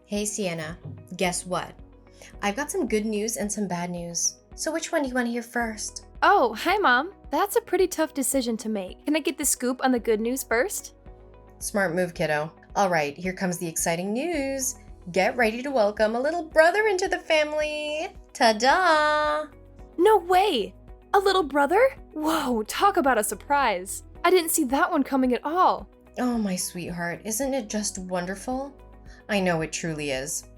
Hey Sienna, guess what? I've got some good news and some bad news. So which one do you want to hear first? Oh, hi, Mom. That's a pretty tough decision to make. Can I get the scoop on the good news first? Smart move, kiddo. All right, here comes the exciting news. Get ready to welcome a little brother into the family. Ta-da! No way! A little brother? Whoa, talk about a surprise. I didn't see that one coming at all. Oh, my sweetheart, isn't it just wonderful? I know it truly is.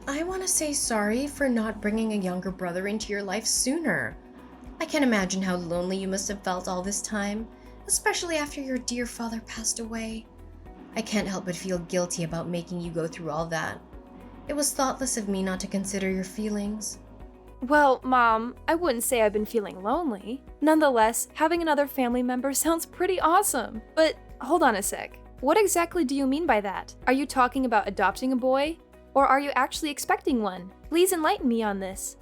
I want to say sorry for not bringing a younger brother into your life sooner. I can imagine how lonely you must have felt all this time, especially after your dear father passed away. I can't help but feel guilty about making you go through all that. It was thoughtless of me not to consider your feelings. Well, Mom, I wouldn't say I've been feeling lonely. Nonetheless, having another family member sounds pretty awesome. But hold on a sec. What exactly do you mean by that? Are you talking about adopting a boy? Or are you actually expecting one? Please enlighten me on this.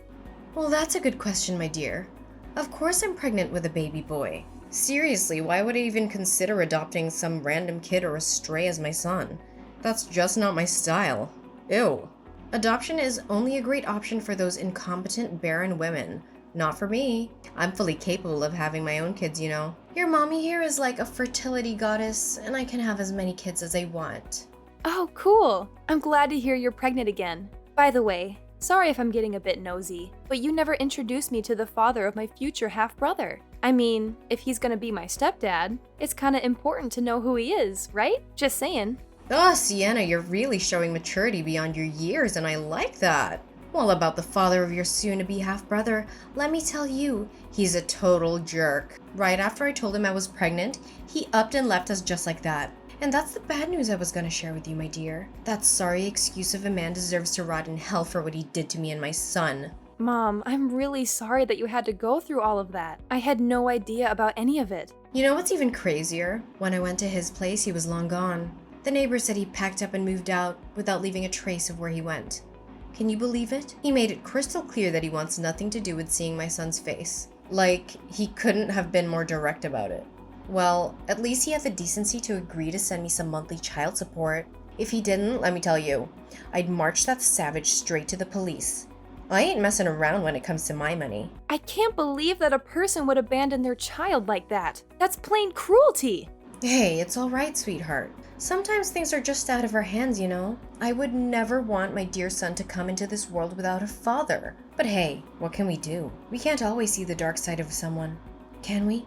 Well, that's a good question, my dear. Of course I'm pregnant with a baby boy. Seriously, why would I even consider adopting some random kid or a stray as my son? That's just not my style. Ew. Adoption is only a great option for those incompetent, barren women. Not for me. I'm fully capable of having my own kids, you know. Your mommy here is like a fertility goddess, and I can have as many kids as I want. Oh, cool. I'm glad to hear you're pregnant again. By the way, sorry if I'm getting a bit nosy, but you never introduced me to the father of my future half-brother. I mean, if he's gonna be my stepdad, it's kinda important to know who he is, right? Just saying. Oh, Sienna, you're really showing maturity beyond your years, and I like that. Well, about the father of your soon-to-be half-brother, let me tell you, he's a total jerk. Right after I told him I was pregnant, he upped and left us just like that. And that's the bad news I was going to share with you, my dear. That sorry excuse of a man deserves to rot in hell for what he did to me and my son. Mom, I'm really sorry that you had to go through all of that. I had no idea about any of it. You know what's even crazier? When I went to his place, he was long gone. The neighbor said he packed up and moved out without leaving a trace of where he went. Can you believe it? He made it crystal clear that he wants nothing to do with seeing my son's face. Like, he couldn't have been more direct about it. Well, at least he had the decency to agree to send me some monthly child support. If he didn't, let me tell you, I'd march that savage straight to the police. I ain't messing around when it comes to my money. I can't believe that a person would abandon their child like that. That's plain cruelty. Hey, it's all right, sweetheart. Sometimes things are just out of our hands, you know? I would never want my dear son to come into this world without a father. But hey, what can we do? We can't always see the dark side of someone, can we?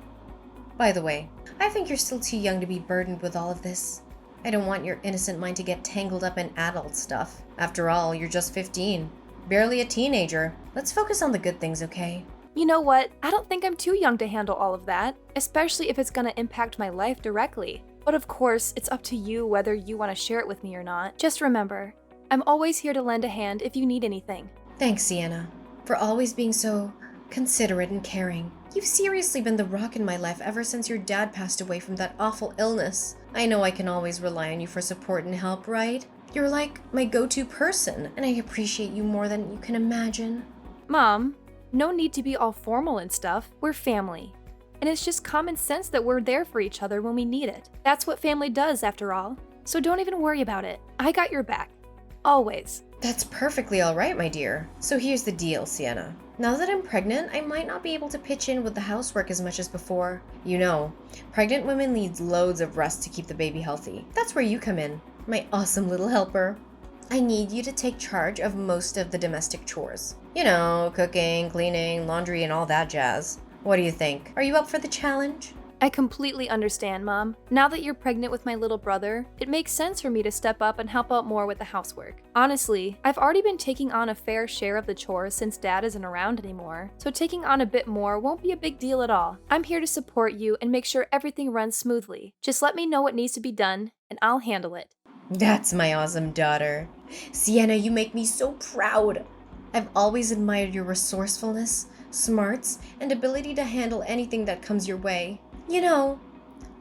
By the way, I think you're still too young to be burdened with all of this. I don't want your innocent mind to get tangled up in adult stuff. After all, you're just 15. Barely a teenager. Let's focus on the good things, okay? You know what? I don't think I'm too young to handle all of that, especially if it's gonna impact my life directly. But of course, it's up to you whether you want to share it with me or not. Just remember, I'm always here to lend a hand if you need anything. Thanks, Sienna, for always being so considerate and caring. You've seriously been the rock in my life ever since your dad passed away from that awful illness. I know I can always rely on you for support and help, right? You're like my go-to person, and I appreciate you more than you can imagine. Mom, no need to be all formal and stuff. We're family. And it's just common sense that we're there for each other when we need it. That's what family does, after all. So don't even worry about it. I got your back. Always. That's perfectly all right, my dear. So here's the deal, Sienna. Now that I'm pregnant, I might not be able to pitch in with the housework as much as before. You know, pregnant women need loads of rest to keep the baby healthy. That's where you come in, my awesome little helper. I need you to take charge of most of the domestic chores. You know, cooking, cleaning, laundry, and all that jazz. What do you think? Are you up for the challenge? I completely understand, Mom. Now that you're pregnant with my little brother, it makes sense for me to step up and help out more with the housework. Honestly, I've already been taking on a fair share of the chores since Dad isn't around anymore, so taking on a bit more won't be a big deal at all. I'm here to support you and make sure everything runs smoothly. Just let me know what needs to be done, and I'll handle it. That's my awesome daughter. Sienna, you make me so proud. I've always admired your resourcefulness, smarts, and ability to handle anything that comes your way. You know,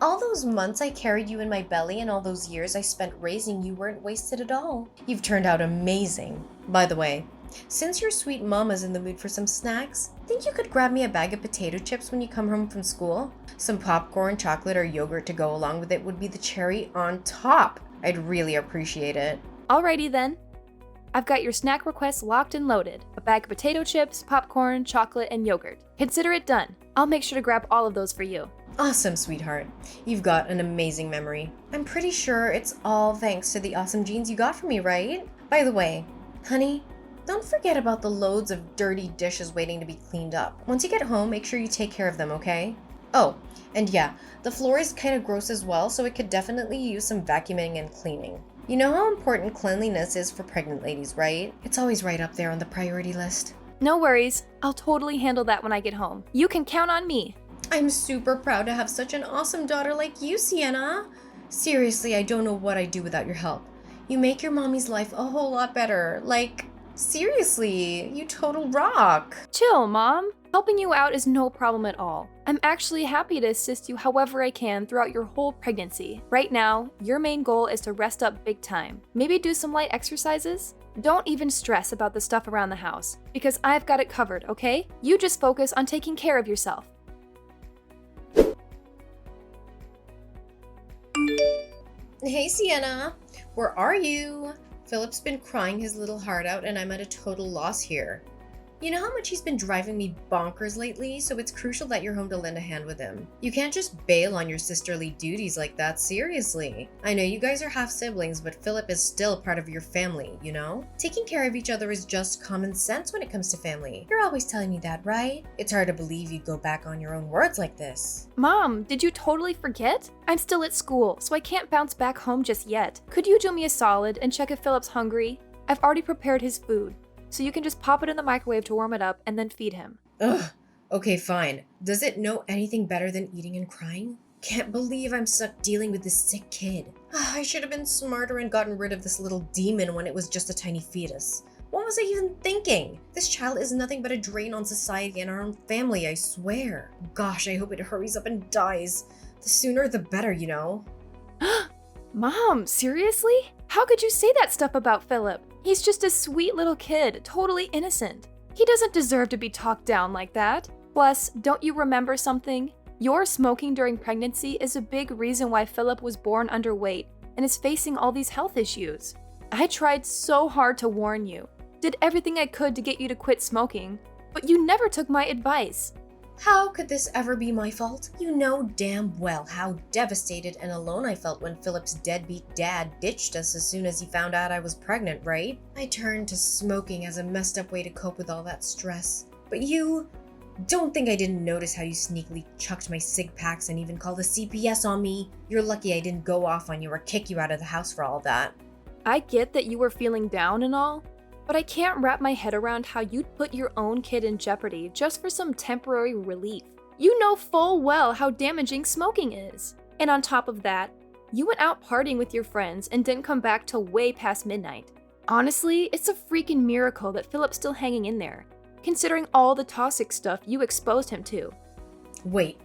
all those months I carried you in my belly and all those years I spent raising you weren't wasted at all. You've turned out amazing. By the way, since your sweet mama's in the mood for some snacks, think you could grab me a bag of potato chips when you come home from school? Some popcorn, chocolate, or yogurt to go along with it would be the cherry on top. I'd really appreciate it. Alrighty then. I've got your snack requests locked and loaded. A bag of potato chips, popcorn, chocolate, and yogurt. Consider it done. I'll make sure to grab all of those for you. Awesome, sweetheart. You've got an amazing memory. I'm pretty sure it's all thanks to the awesome genes you got from me, right? By the way, honey, don't forget about the loads of dirty dishes waiting to be cleaned up. Once you get home, make sure you take care of them, okay? Oh, and yeah, the floor is kind of gross as well, so it could definitely use some vacuuming and cleaning. You know how important cleanliness is for pregnant ladies, right? It's always right up there on the priority list. No worries. I'll totally handle that when I get home. You can count on me. I'm super proud to have such an awesome daughter like you, Sienna. Seriously, I don't know what I'd do without your help. You make your mommy's life a whole lot better. Like, seriously, you total rock. Chill, Mom. Helping you out is no problem at all. I'm actually happy to assist you however I can throughout your whole pregnancy. Right now, your main goal is to rest up big time. Maybe do some light exercises? Don't even stress about the stuff around the house, because I've got it covered, okay? You just focus on taking care of yourself. Hey, Sienna. Where are you? Philip's been crying his little heart out and I'm at a total loss here. You know how much he's been driving me bonkers lately, so it's crucial that you're home to lend a hand with him. You can't just bail on your sisterly duties like that, seriously. I know you guys are half siblings, but Philip is still part of your family, you know? Taking care of each other is just common sense when it comes to family. You're always telling me that, right? It's hard to believe you'd go back on your own words like this. Mom, did you totally forget? I'm still at school, so I can't bounce back home just yet. Could you do me a solid and check if Philip's hungry? I've already prepared his food, so you can just pop it in the microwave to warm it up and then feed him. Ugh. Okay, fine. Does it know anything better than eating and crying? Can't believe I'm stuck dealing with this sick kid. I should have been smarter and gotten rid of this little demon when it was just a tiny fetus. What was I even thinking? This child is nothing but a drain on society and our own family, I swear. Gosh, I hope it hurries up and dies. The sooner the better, you know? Mom, seriously? How could you say that stuff about Philip? He's just a sweet little kid, totally innocent. He doesn't deserve to be talked down like that. Plus, don't you remember something? Your smoking during pregnancy is a big reason why Philip was born underweight and is facing all these health issues. I tried so hard to warn you, did everything I could to get you to quit smoking, but you never took my advice. How could this ever be my fault? You know damn well how devastated and alone I felt when Philip's deadbeat dad ditched us as soon as he found out I was pregnant, right? I turned to smoking as a messed up way to cope with all that stress. But you don't think I didn't notice how you sneakily chucked my cig packs and even called the CPS on me. You're lucky I didn't go off on you or kick you out of the house for all that. I get that you were feeling down and all, but I can't wrap my head around how you'd put your own kid in jeopardy just for some temporary relief. You know full well how damaging smoking is. And on top of that, you went out partying with your friends and didn't come back till way past midnight. Honestly, it's a freaking miracle that Philip's still hanging in there, considering all the toxic stuff you exposed him to. Wait,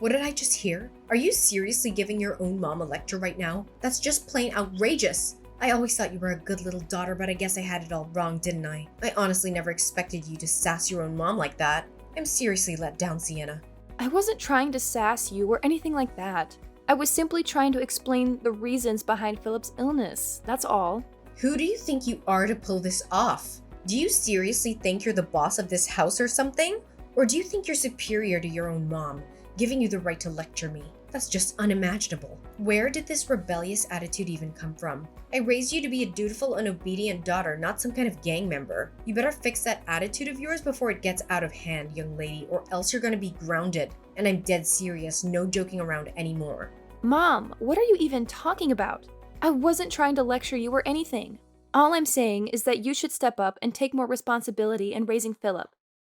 what did I just hear? Are you seriously giving your own mom a lecture right now? That's just plain outrageous. I always thought you were a good little daughter, but I guess I had it all wrong, didn't I? I honestly never expected you to sass your own mom like that. I'm seriously let down, Sienna. I wasn't trying to sass you or anything like that. I was simply trying to explain the reasons behind Philip's illness, that's all. Who do you think you are to pull this off? Do you seriously think you're the boss of this house or something? Or do you think you're superior to your own mom, giving you the right to lecture me? That's just unimaginable. Where did this rebellious attitude even come from? I raised you to be a dutiful and obedient daughter, not some kind of gang member. You better fix that attitude of yours before it gets out of hand, young lady, or else you're gonna be grounded. And I'm dead serious, no joking around anymore. Mom, what are you even talking about? I wasn't trying to lecture you or anything. All I'm saying is that you should step up and take more responsibility in raising Philip.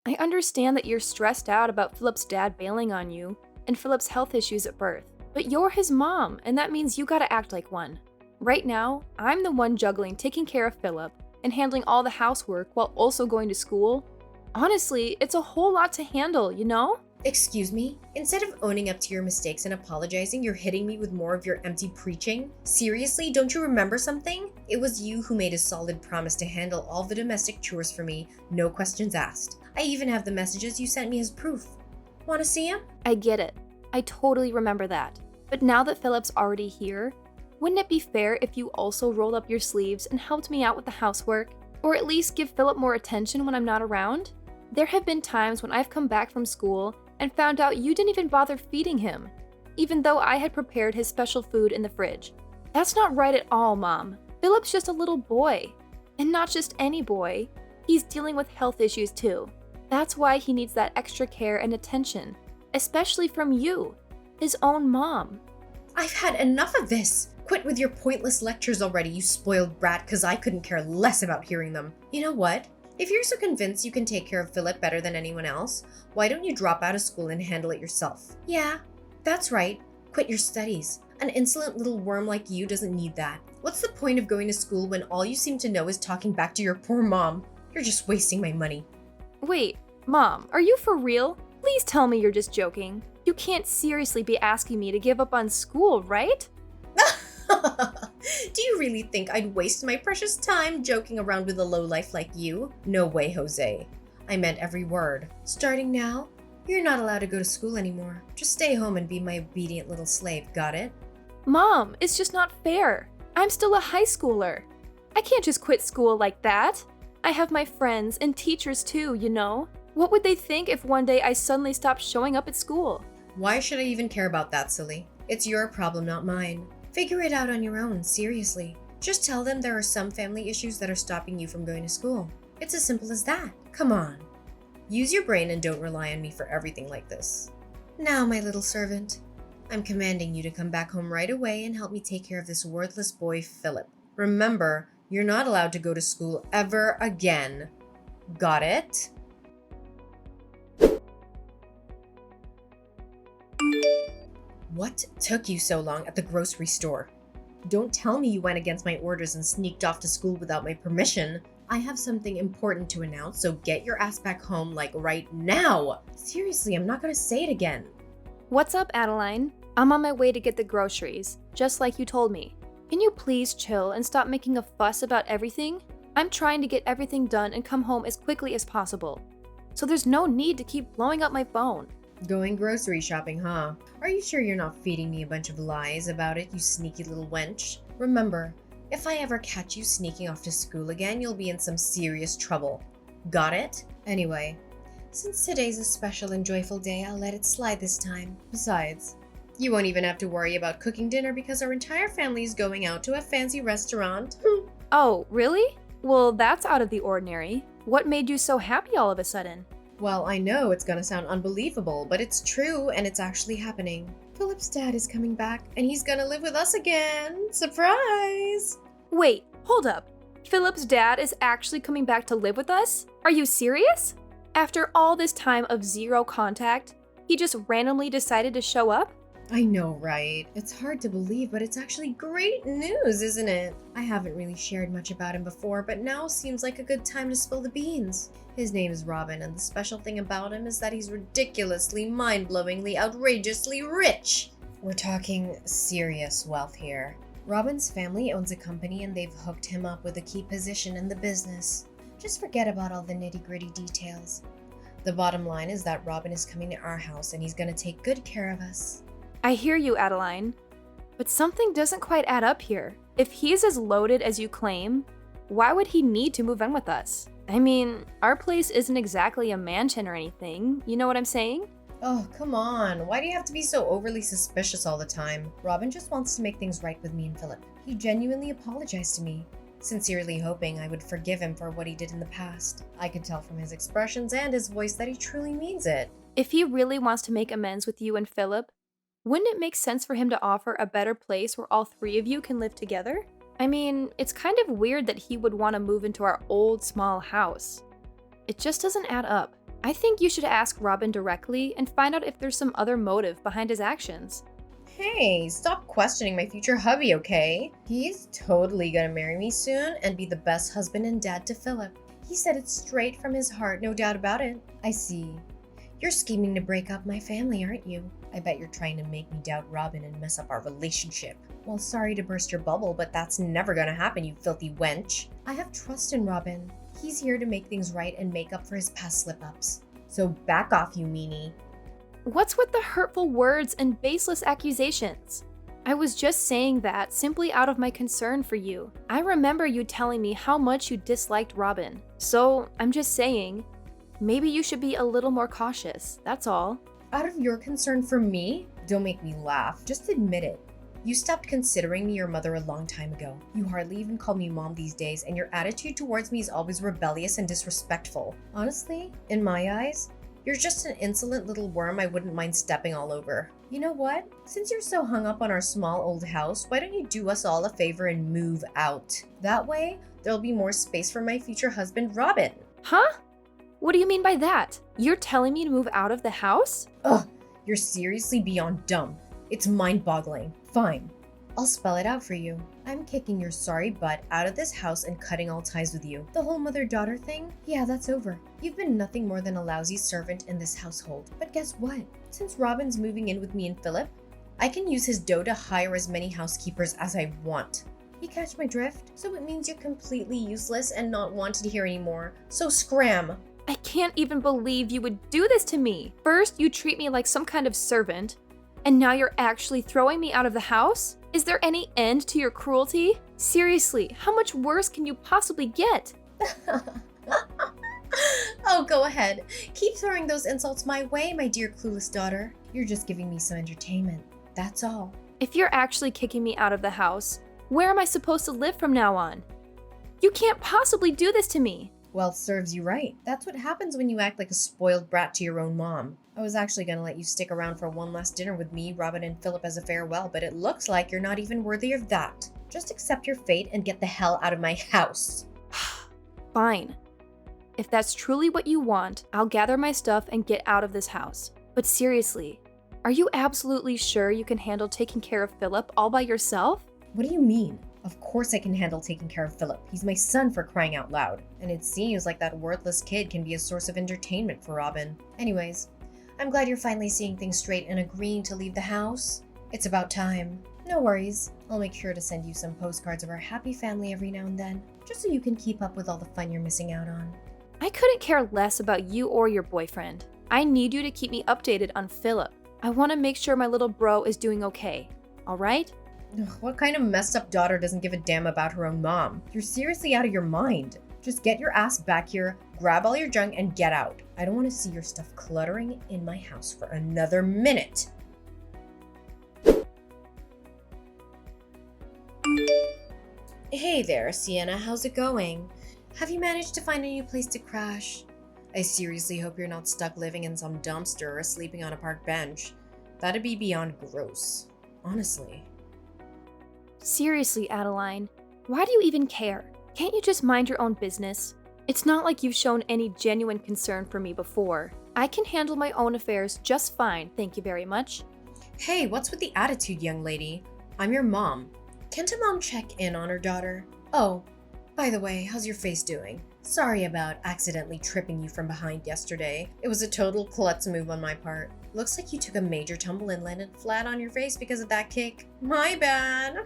I understand that you're stressed out about Philip's dad bailing on you and Philip's health issues at birth, but you're his mom, and that means you gotta act like one. Right now, I'm the one juggling taking care of Philip and handling all the housework while also going to school. Honestly, it's a whole lot to handle, you know? Excuse me? Instead of owning up to your mistakes and apologizing, you're hitting me with more of your empty preaching? Seriously, don't you remember something? It was you who made a solid promise to handle all the domestic chores for me, no questions asked. I even have the messages you sent me as proof. Wanna see them? I get it. I totally remember that. But now that Philip's already here, wouldn't it be fair if you also rolled up your sleeves and helped me out with the housework? Or at least give Philip more attention when I'm not around? There have been times when I've come back from school and found out you didn't even bother feeding him, even though I had prepared his special food in the fridge. That's not right at all, Mom. Philip's just a little boy. And not just any boy. He's dealing with health issues too. That's why he needs that extra care and attention, especially from you, his own mom. I've had enough of this. Quit with your pointless lectures already, you spoiled brat, because I couldn't care less about hearing them. You know what? If you're so convinced you can take care of Philip better than anyone else, why don't you drop out of school and handle it yourself? Yeah, that's right. Quit your studies. An insolent little worm like you doesn't need that. What's the point of going to school when all you seem to know is talking back to your poor mom? You're just wasting my money. Wait, Mom, are you for real? Please tell me you're just joking. You can't seriously be asking me to give up on school, right? Do you really think I'd waste my precious time joking around with a lowlife like you? No way, Jose. I meant every word. Starting now, you're not allowed to go to school anymore. Just stay home and be my obedient little slave, got it? Mom, it's just not fair. I'm still a high schooler. I can't just quit school like that. I have my friends and teachers too, you know? What would they think if one day I suddenly stopped showing up at school? Why should I even care about that, silly? It's your problem, not mine. Figure it out on your own, seriously. Just tell them there are some family issues that are stopping you from going to school. It's as simple as that. Come on. Use your brain and don't rely on me for everything like this. Now, my little servant, I'm commanding you to come back home right away and help me take care of this worthless boy, Philip. Remember, you're not allowed to go to school ever again. Got it? What took you so long at the grocery store? Don't tell me you went against my orders and sneaked off to school without my permission. I have something important to announce, so get your ass back home, like right now. Seriously, I'm not gonna say it again. What's up, Adeline? I'm on my way to get the groceries, just like you told me. Can you please chill and stop making a fuss about everything? I'm trying to get everything done and come home as quickly as possible. So there's no need to keep blowing up my phone. Going grocery shopping, huh? Are you sure you're not feeding me a bunch of lies about it, you sneaky little wench? Remember, if I ever catch you sneaking off to school again, you'll be in some serious trouble. Got it? Anyway, since today's a special and joyful day, I'll let it slide this time. Besides, you won't even have to worry about cooking dinner because our entire family is going out to a fancy restaurant. Oh, really? Well, that's out of the ordinary. What made you so happy all of a sudden? Well, I know it's gonna sound unbelievable, but it's true and it's actually happening. Philip's dad is coming back and he's gonna live with us again. Surprise! Wait, hold up. Philip's dad is actually coming back to live with us? Are you serious? After all this time of zero contact, he just randomly decided to show up? I know, right? It's hard to believe, but it's actually great news, isn't it? I haven't really shared much about him before, but now seems like a good time to spill the beans. His name is Robin, and the special thing about him is that he's ridiculously, mind-blowingly, outrageously rich. We're talking serious wealth here. Robin's family owns a company and they've hooked him up with a key position in the business. Just forget about all the nitty-gritty details. The bottom line is that Robin is coming to our house and he's gonna take good care of us. I hear you, Adeline. But something doesn't quite add up here. If he's as loaded as you claim, why would he need to move in with us? I mean, our place isn't exactly a mansion or anything, you know what I'm saying? Oh, come on. Why do you have to be so overly suspicious all the time? Robin just wants to make things right with me and Philip. He genuinely apologized to me, sincerely hoping I would forgive him for what he did in the past. I could tell from his expressions and his voice that he truly means it. If he really wants to make amends with you and Philip, wouldn't it make sense for him to offer a better place where all three of you can live together? I mean, it's kind of weird that he would want to move into our old small house. It just doesn't add up. I think you should ask Robin directly and find out if there's some other motive behind his actions. Hey, stop questioning my future hubby, okay? He's totally gonna marry me soon and be the best husband and dad to Philip. He said it straight from his heart, no doubt about it. I see. You're scheming to break up my family, aren't you? I bet you're trying to make me doubt Robin and mess up our relationship. Well, sorry to burst your bubble, but that's never gonna happen, you filthy wench. I have trust in Robin. He's here to make things right and make up for his past slip-ups. So back off, you meanie. What's with the hurtful words and baseless accusations? I was just saying that simply out of my concern for you. I remember you telling me how much you disliked Robin. So I'm just saying, maybe you should be a little more cautious, that's all. Out of your concern for me? Don't make me laugh. Just admit it. You stopped considering me your mother a long time ago. You hardly even call me mom these days, and your attitude towards me is always rebellious and disrespectful. Honestly, in my eyes, you're just an insolent little worm I wouldn't mind stepping all over. You know what? Since you're so hung up on our small old house, why don't you do us all a favor and move out? That way, there'll be more space for my future husband, Robin. Huh? What do you mean by that? You're telling me to move out of the house? Ugh, you're seriously beyond dumb. It's mind-boggling. Fine. I'll spell it out for you. I'm kicking your sorry butt out of this house and cutting all ties with you. The whole mother-daughter thing? Yeah, that's over. You've been nothing more than a lousy servant in this household. But guess what? Since Robin's moving in with me and Philip, I can use his dough to hire as many housekeepers as I want. You catch my drift? So it means you're completely useless and not wanted here anymore. So scram! I can't even believe you would do this to me. First, you treat me like some kind of servant, and now you're actually throwing me out of the house? Is there any end to your cruelty? Seriously, how much worse can you possibly get? Oh, go ahead. Keep throwing those insults my way, my dear clueless daughter. You're just giving me some entertainment. That's all. If you're actually kicking me out of the house, where am I supposed to live from now on? You can't possibly do this to me. Well, serves you right. That's what happens when you act like a spoiled brat to your own mom. I was actually gonna let you stick around for one last dinner with me, Robin, and Philip as a farewell, but it looks like you're not even worthy of that. Just accept your fate and get the hell out of my house. Fine. If that's truly what you want, I'll gather my stuff and get out of this house. But seriously, are you absolutely sure you can handle taking care of Philip all by yourself? What do you mean? Of course I can handle taking care of Philip. He's my son, for crying out loud. And it seems like that worthless kid can be a source of entertainment for Robin. Anyways, I'm glad you're finally seeing things straight and agreeing to leave the house. It's about time. No worries. I'll make sure to send you some postcards of our happy family every now and then, just so you can keep up with all the fun you're missing out on. I couldn't care less about you or your boyfriend. I need you to keep me updated on Philip. I want to make sure my little bro is doing okay. All right? Ugh, what kind of messed up daughter doesn't give a damn about her own mom? You're seriously out of your mind. Just get your ass back here, grab all your junk, and get out. I don't want to see your stuff cluttering in my house for another minute. Hey there, Sienna. How's it going? Have you managed to find a new place to crash? I seriously hope you're not stuck living in some dumpster or sleeping on a park bench. That'd be beyond gross. Honestly. Seriously, Adeline, why do you even care? Can't you just mind your own business? It's not like you've shown any genuine concern for me before. I can handle my own affairs just fine, thank you very much. Hey, what's with the attitude, young lady? I'm your mom. Can't a mom check in on her daughter? Oh, by the way, how's your face doing? Sorry about accidentally tripping you from behind yesterday. It was a total klutz move on my part. Looks like you took a major tumble and landed flat on your face because of that kick. My bad.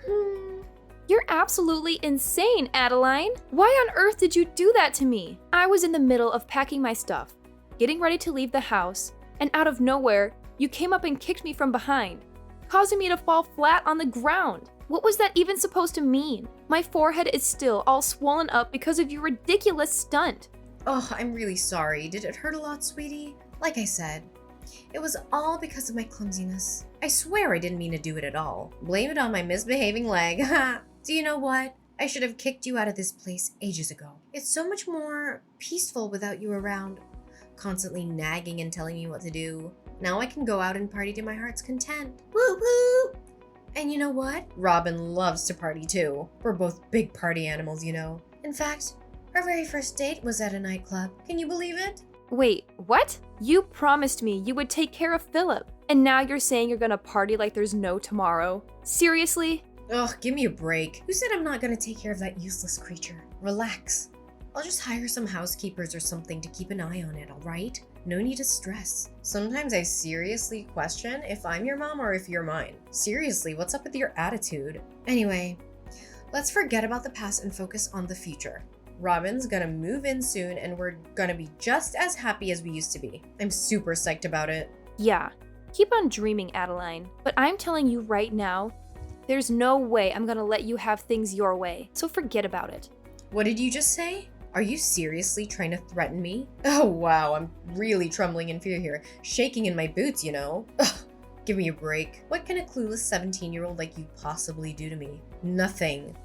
You're absolutely insane, Adeline. Why on earth did you do that to me? I was in the middle of packing my stuff, getting ready to leave the house, and out of nowhere, you came up and kicked me from behind, causing me to fall flat on the ground. What was that even supposed to mean? My forehead is still all swollen up because of your ridiculous stunt. Oh, I'm really sorry. Did it hurt a lot, sweetie? Like I said, it was all because of my clumsiness. I swear I didn't mean to do it at all. Blame it on my misbehaving leg. Do you know what? I should have kicked you out of this place ages ago. It's so much more peaceful without you around, constantly nagging and telling me what to do. Now I can go out and party to my heart's content. Woo woo! And you know what? Robin loves to party too. We're both big party animals, you know. In fact, our very first date was at a nightclub. Can you believe it? Wait, what? You promised me you would take care of Philip, and now you're saying you're gonna party like there's no tomorrow? Seriously? Ugh, give me a break. Who said I'm not gonna take care of that useless creature? Relax. I'll just hire some housekeepers or something to keep an eye on it, alright? No need to stress. Sometimes I seriously question if I'm your mom or if you're mine. Seriously, what's up with your attitude? Anyway, let's forget about the past and focus on the future. Robin's gonna move in soon and we're gonna be just as happy as we used to be. I'm super psyched about it. Yeah, keep on dreaming, Adeline. But I'm telling you right now, There's no way I'm gonna let you have things your way, so forget about it. What did you just say? Are you seriously trying to threaten me? Oh wow, I'm really trembling in fear here. Shaking in my boots, you know? Ugh, give me a break. What can a clueless 17-year-old like you possibly do to me? Nothing.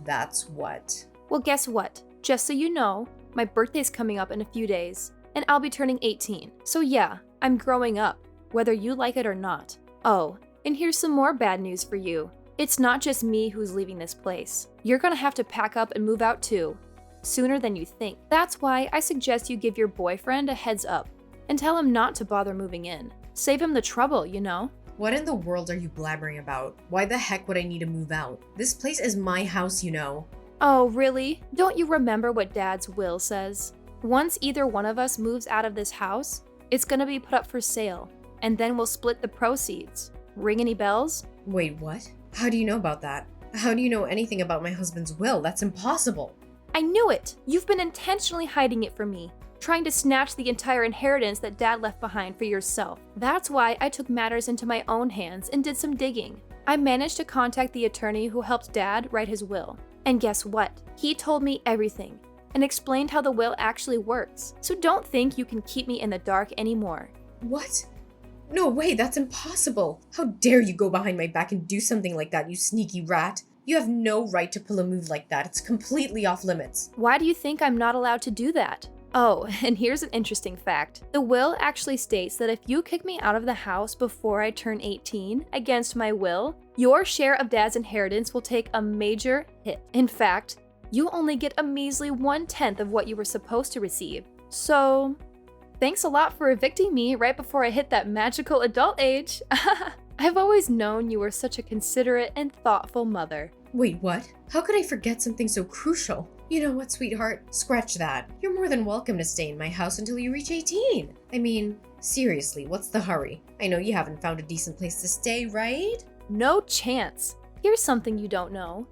That's what. Well, guess what? Just so you know, my birthday's coming up in a few days, and I'll be turning 18. So yeah, I'm growing up, whether you like it or not. Oh, and here's some more bad news for you. It's not just me who's leaving this place. You're gonna have to pack up and move out too, sooner than you think. That's why I suggest you give your boyfriend a heads up and tell him not to bother moving in. Save him the trouble, you know? What in the world are you blabbering about? Why the heck would I need to move out? This place is my house, you know. Oh, really? Don't you remember what Dad's will says? Once either one of us moves out of this house, it's gonna be put up for sale, and then we'll split the proceeds. Ring any bells? Wait, what? How do you know about that? How do you know anything about my husband's will? That's impossible. I knew it! You've been intentionally hiding it from me, trying to snatch the entire inheritance that Dad left behind for yourself. That's why I took matters into my own hands and did some digging. I managed to contact the attorney who helped Dad write his will. And guess what? He told me everything and explained how the will actually works. So don't think you can keep me in the dark anymore. What? No way, that's impossible. How dare you go behind my back and do something like that, you sneaky rat. You have no right to pull a move like that. It's completely off limits. Why do you think I'm not allowed to do that? Oh, and here's an interesting fact. The will actually states that if you kick me out of the house before I turn 18, against my will, your share of Dad's inheritance will take a major hit. In fact, you only get a measly 1/10 of what you were supposed to receive. So, thanks a lot for evicting me right before I hit that magical adult age. I've always known you were such a considerate and thoughtful mother. Wait, what? How could I forget something so crucial? You know what, sweetheart? Scratch that. You're more than welcome to stay in my house until you reach 18. I mean, seriously, what's the hurry? I know you haven't found a decent place to stay, right? No chance. Here's something you don't know.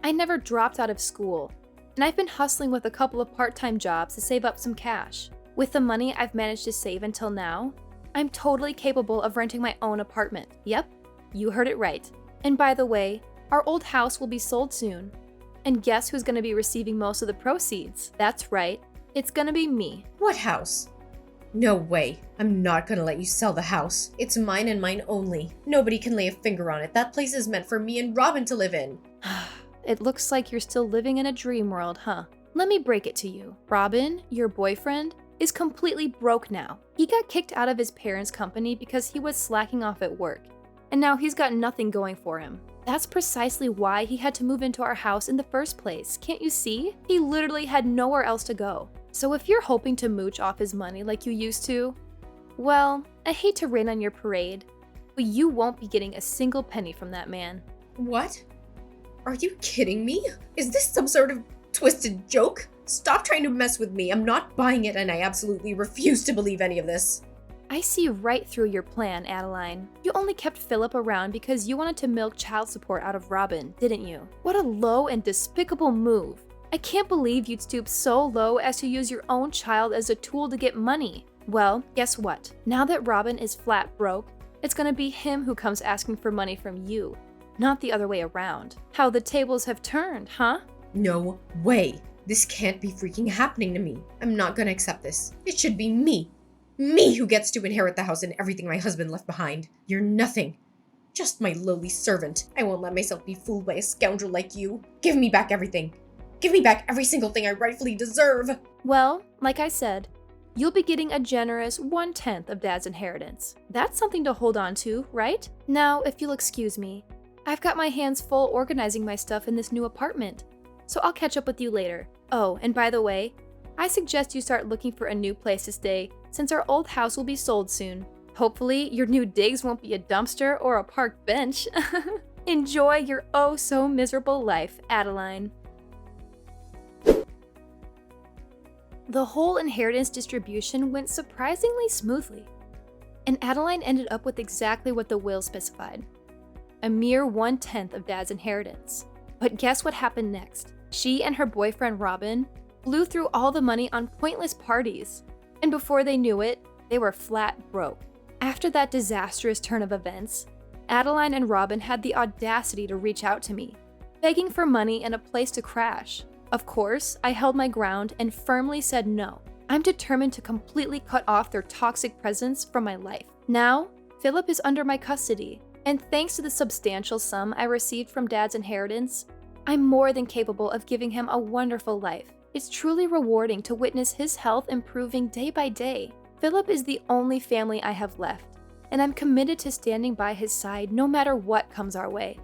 I never dropped out of school, and I've been hustling with a couple of part-time jobs to save up some cash. With the money I've managed to save until now, I'm totally capable of renting my own apartment. Yep, you heard it right. And by the way, our old house will be sold soon. And guess who's gonna be receiving most of the proceeds? That's right, it's gonna be me. What house? No way. I'm not gonna let you sell the house. It's mine and mine only. Nobody can lay a finger on it. That place is meant for me and Robin to live in. It looks like you're still living in a dream world, huh? Let me break it to you. Robin, your boyfriend, is completely broke now. He got kicked out of his parents' company because he was slacking off at work, and now he's got nothing going for him. That's precisely why he had to move into our house in the first place. Can't you see? He literally had nowhere else to go. So if you're hoping to mooch off his money like you used to, well, I hate to rain on your parade, but you won't be getting a single penny from that man. What? Are you kidding me? Is this some sort of twisted joke? Stop trying to mess with me. I'm not buying it, and I absolutely refuse to believe any of this. I see right through your plan, Adeline. You only kept Philip around because you wanted to milk child support out of Robin, didn't you? What a low and despicable move. I can't believe you'd stoop so low as to use your own child as a tool to get money. Well, guess what? Now that Robin is flat broke, it's gonna be him who comes asking for money from you, not the other way around. How the tables have turned, huh? No way. This can't be freaking happening to me. I'm not gonna accept this. It should be me. Me who gets to inherit the house and everything my husband left behind. You're nothing. Just my lowly servant. I won't let myself be fooled by a scoundrel like you. Give me back everything. Give me back every single thing I rightfully deserve. Well, like I said, you'll be getting a generous 1/10 of Dad's inheritance. That's something to hold on to, right? Now, if you'll excuse me, I've got my hands full organizing my stuff in this new apartment, so I'll catch up with you later. Oh, and by the way, I suggest you start looking for a new place to stay since our old house will be sold soon. Hopefully, your new digs won't be a dumpster or a park bench. Enjoy your oh so miserable life, Adeline. The whole inheritance distribution went surprisingly smoothly, and Adeline ended up with exactly what the will specified. A mere 1/10 of Dad's inheritance. But guess what happened next? She and her boyfriend Robin blew through all the money on pointless parties, and before they knew it, they were flat broke. After that disastrous turn of events, Adeline and Robin had the audacity to reach out to me, begging for money and a place to crash. Of course, I held my ground and firmly said no. I'm determined to completely cut off their toxic presence from my life. Now, Philip is under my custody, and thanks to the substantial sum I received from Dad's inheritance, I'm more than capable of giving him a wonderful life. It's truly rewarding to witness his health improving day by day. Philip is the only family I have left, and I'm committed to standing by his side no matter what comes our way.